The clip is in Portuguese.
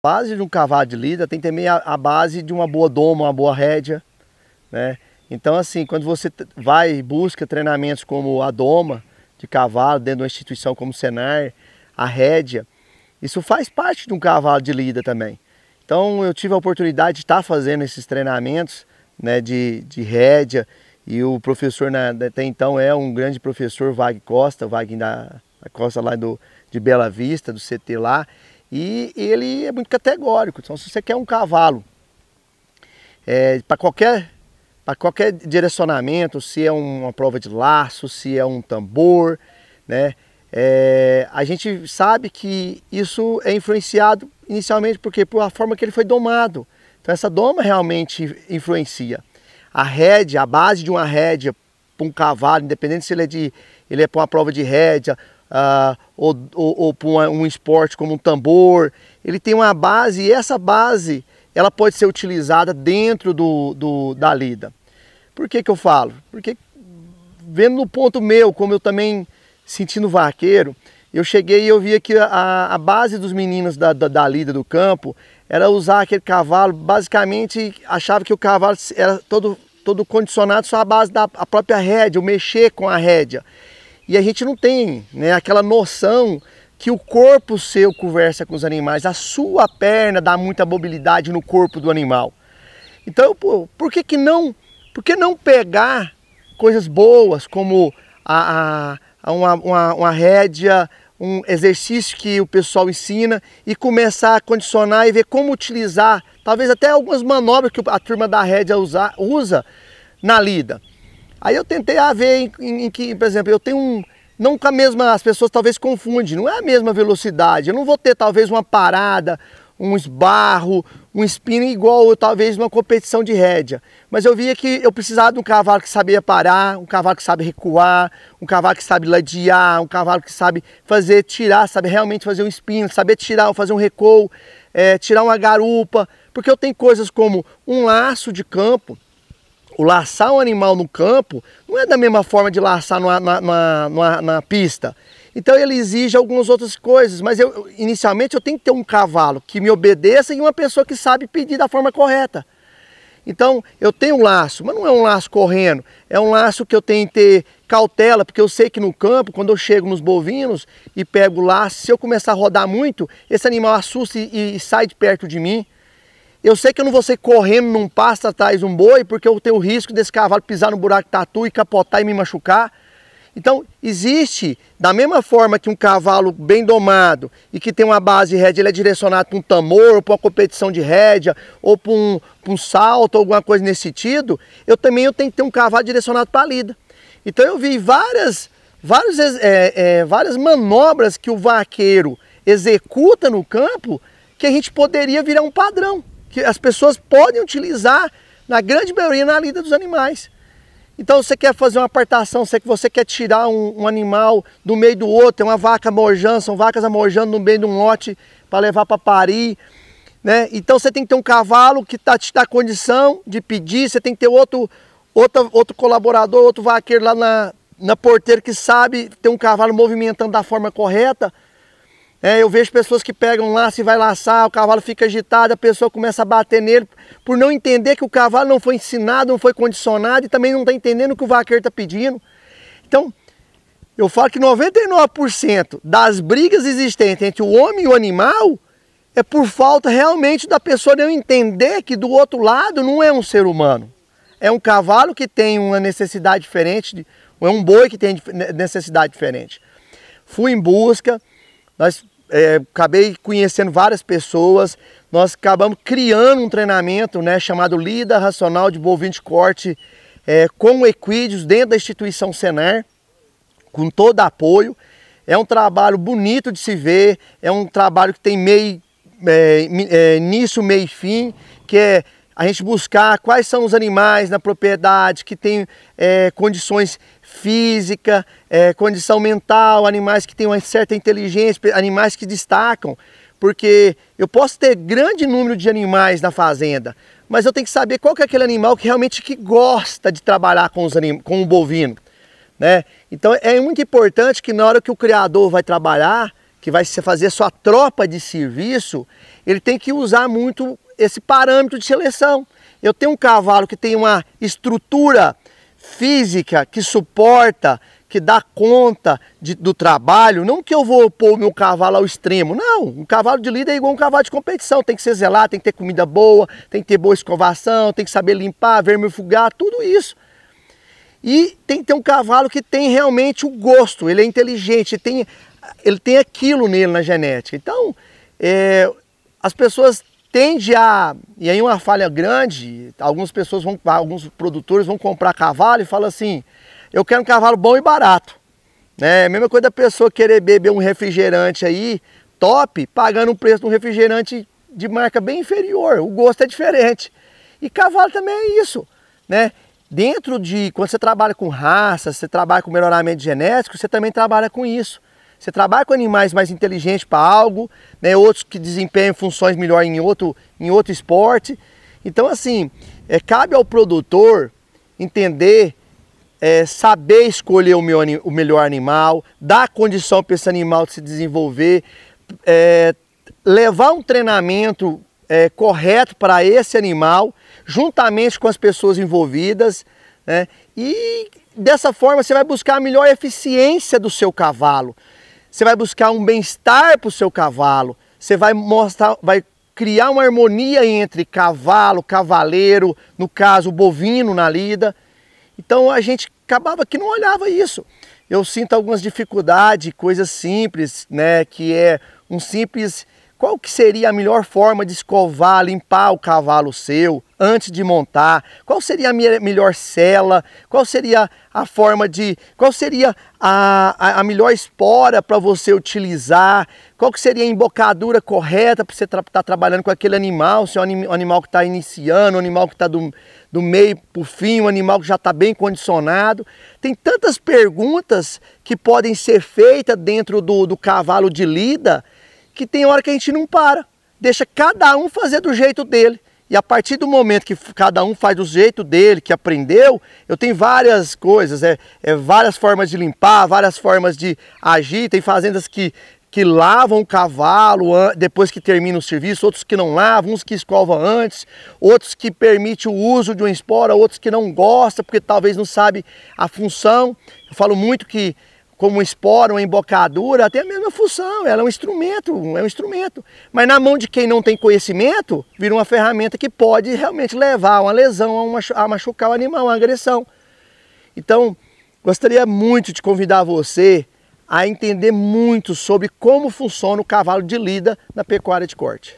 base de um cavalo de lida tem também a base de uma boa doma, uma boa rédea, né? Então assim, quando você vai e busca treinamentos como a doma de cavalo dentro de uma instituição como o Senar, a rédea, isso faz parte de um cavalo de lida também. Então eu tive a oportunidade de estar fazendo esses treinamentos, né, de rédea, e o professor até então é um grande professor, Wagner da Costa lá de Bela Vista, do CT lá, e ele é muito categórico. Então se você quer um cavalo para qualquer direcionamento, se é uma prova de laço, se é um tambor, né? A gente sabe que isso é influenciado inicialmente por a forma que ele foi domado. Então essa doma realmente influencia. A rédea, a base de uma rédea para um cavalo, independente se ele é para uma prova de rédea ou para um esporte como um tambor, ele tem uma base, e essa base ela pode ser utilizada dentro da lida. Por que eu falo? Porque vendo no ponto meu, como eu também sentindo vaqueiro, eu cheguei e eu via que a base dos meninos da lida do campo era usar aquele cavalo, basicamente achava que o cavalo era todo condicionado só à base da própria rédea, o mexer com a rédea. E a gente não tem, né, aquela noção que o corpo seu conversa com os animais, a sua perna dá muita mobilidade no corpo do animal. Então, por que não pegar coisas boas como uma rédea, um exercício que o pessoal ensina e começar a condicionar e ver como utilizar, talvez até algumas manobras que a turma da rédea usa na lida. Aí eu tentei ver em que, por exemplo, eu tenho não com a mesma, as pessoas talvez confundem, não é a mesma velocidade, eu não vou ter talvez uma parada, um esbarro, um spinning igual talvez numa competição de rédea. Mas eu via que eu precisava de um cavalo que sabia parar, um cavalo que sabe recuar, um cavalo que sabe ladear, um cavalo que sabe tirar, sabe realmente fazer um spinning, saber tirar, fazer um recuo, tirar uma garupa. Porque eu tenho coisas como um laço de campo, o laçar um animal no campo não é da mesma forma de laçar na pista. Então ele exige algumas outras coisas, mas inicialmente eu tenho que ter um cavalo que me obedeça e uma pessoa que sabe pedir da forma correta. Então eu tenho um laço, mas não é um laço correndo, é um laço que eu tenho que ter cautela, porque eu sei que no campo, quando eu chego nos bovinos e pego o laço, se eu começar a rodar muito, esse animal assusta e sai de perto de mim. Eu sei que eu não vou sair correndo num pasto atrás de um boi, porque eu tenho o risco desse cavalo pisar no buraco de tatu e capotar e me machucar. Então, existe, da mesma forma que um cavalo bem domado e que tem uma base de rédea, ele é direcionado para um tambor, para uma competição de rédea, ou para um salto, ou alguma coisa nesse sentido, eu tenho que ter um cavalo direcionado para a lida. Então eu vi várias manobras que o vaqueiro executa no campo que a gente poderia virar um padrão, que as pessoas podem utilizar, na grande maioria, na lida dos animais. Então você quer fazer uma apartação, você quer tirar um animal do meio do outro, tem uma vaca morjando, são vacas amorjando no meio de um lote para levar para parir, né? Então você tem que ter um cavalo que te dá condição de pedir, você tem que ter outro colaborador, outro vaqueiro lá na porteira que sabe ter um cavalo movimentando da forma correta. Eu vejo pessoas que pegam laço e vai laçar, o cavalo fica agitado, a pessoa começa a bater nele por não entender que o cavalo não foi ensinado, não foi condicionado e também não está entendendo o que o vaqueiro está pedindo. Então, eu falo que 99% das brigas existentes entre o homem e o animal é por falta realmente da pessoa não entender que do outro lado não é um ser humano. É um cavalo que tem uma necessidade diferente, é um boi que tem necessidade diferente. Fui em busca. Nós acabei conhecendo várias pessoas, nós acabamos criando um treinamento, né, chamado Lida Racional de Bovino de Corte com equídeos dentro da instituição Senar, com todo apoio. É um trabalho bonito de se ver, é um trabalho que tem início, meio e fim, que é a gente buscar quais são os animais na propriedade que têm condições físicas, condição mental, animais que têm uma certa inteligência, animais que destacam, porque eu posso ter grande número de animais na fazenda, mas eu tenho que saber qual que é aquele animal que realmente gosta de trabalhar com o bovino, né? Então é muito importante que na hora que o criador vai trabalhar, que vai fazer sua tropa de serviço, ele tem que usar muito esse parâmetro de seleção. Eu tenho um cavalo que tem uma estrutura física que suporta, que dá conta do trabalho, não que eu vou pôr o meu cavalo ao extremo, não. Um cavalo de lida é igual um cavalo de competição, tem que ser zelado, tem que ter comida boa, tem que ter boa escovação, tem que saber limpar, vermifugar, tudo isso. E tem que ter um cavalo que tem realmente o gosto, ele é inteligente, ele tem aquilo nele na genética. Então, as pessoas tendem e aí uma falha grande, alguns produtores vão comprar cavalo e falam assim, eu quero um cavalo bom e barato. Né? A mesma coisa da pessoa querer beber um refrigerante aí, top, pagando um preço de um refrigerante de marca bem inferior, o gosto é diferente. E cavalo também é isso, né? Quando você trabalha com raça, você trabalha com melhoramento genético, você também trabalha com isso. Você trabalha com animais mais inteligentes para algo, né, outros que desempenham funções melhor em outro esporte. Então, assim, cabe ao produtor entender, saber escolher o melhor animal, dar condição para esse animal de se desenvolver, levar um treinamento correto para esse animal, juntamente com as pessoas envolvidas, né, e dessa forma você vai buscar a melhor eficiência do seu cavalo. Você vai buscar um bem-estar para o seu cavalo, você vai criar uma harmonia entre cavalo, cavaleiro, no caso bovino na lida. Então a gente acabava que não olhava isso. Eu sinto algumas dificuldades, coisas simples, né, que é um simples... Qual que seria a melhor forma de escovar, limpar o cavalo seu antes de montar? Qual seria a melhor sela? Qual seria a forma qual seria a melhor espora para você utilizar? Qual que seria a embocadura correta para você estar trabalhando com aquele animal? Se é um animal que está iniciando, um animal que está do meio para o fim, um animal que já está bem condicionado. Tem tantas perguntas que podem ser feitas dentro do cavalo de lida, que tem hora que a gente não para, deixa cada um fazer do jeito dele. E a partir do momento que cada um faz do jeito dele, que aprendeu, eu tenho várias coisas, várias formas de limpar, várias formas de agir. Tem fazendas que lavam o cavalo depois que termina o serviço, outros que não lavam, uns que escovam antes, outros que permitem o uso de uma espora, outros que não gostam porque talvez não sabe a função. Eu falo muito que como uma espora, uma embocadura, tem a mesma função, ela é um instrumento. Mas na mão de quem não tem conhecimento, vira uma ferramenta que pode realmente levar a uma lesão, a machucar o animal, uma agressão. Então, gostaria muito de convidar você a entender muito sobre como funciona o cavalo de lida na pecuária de corte.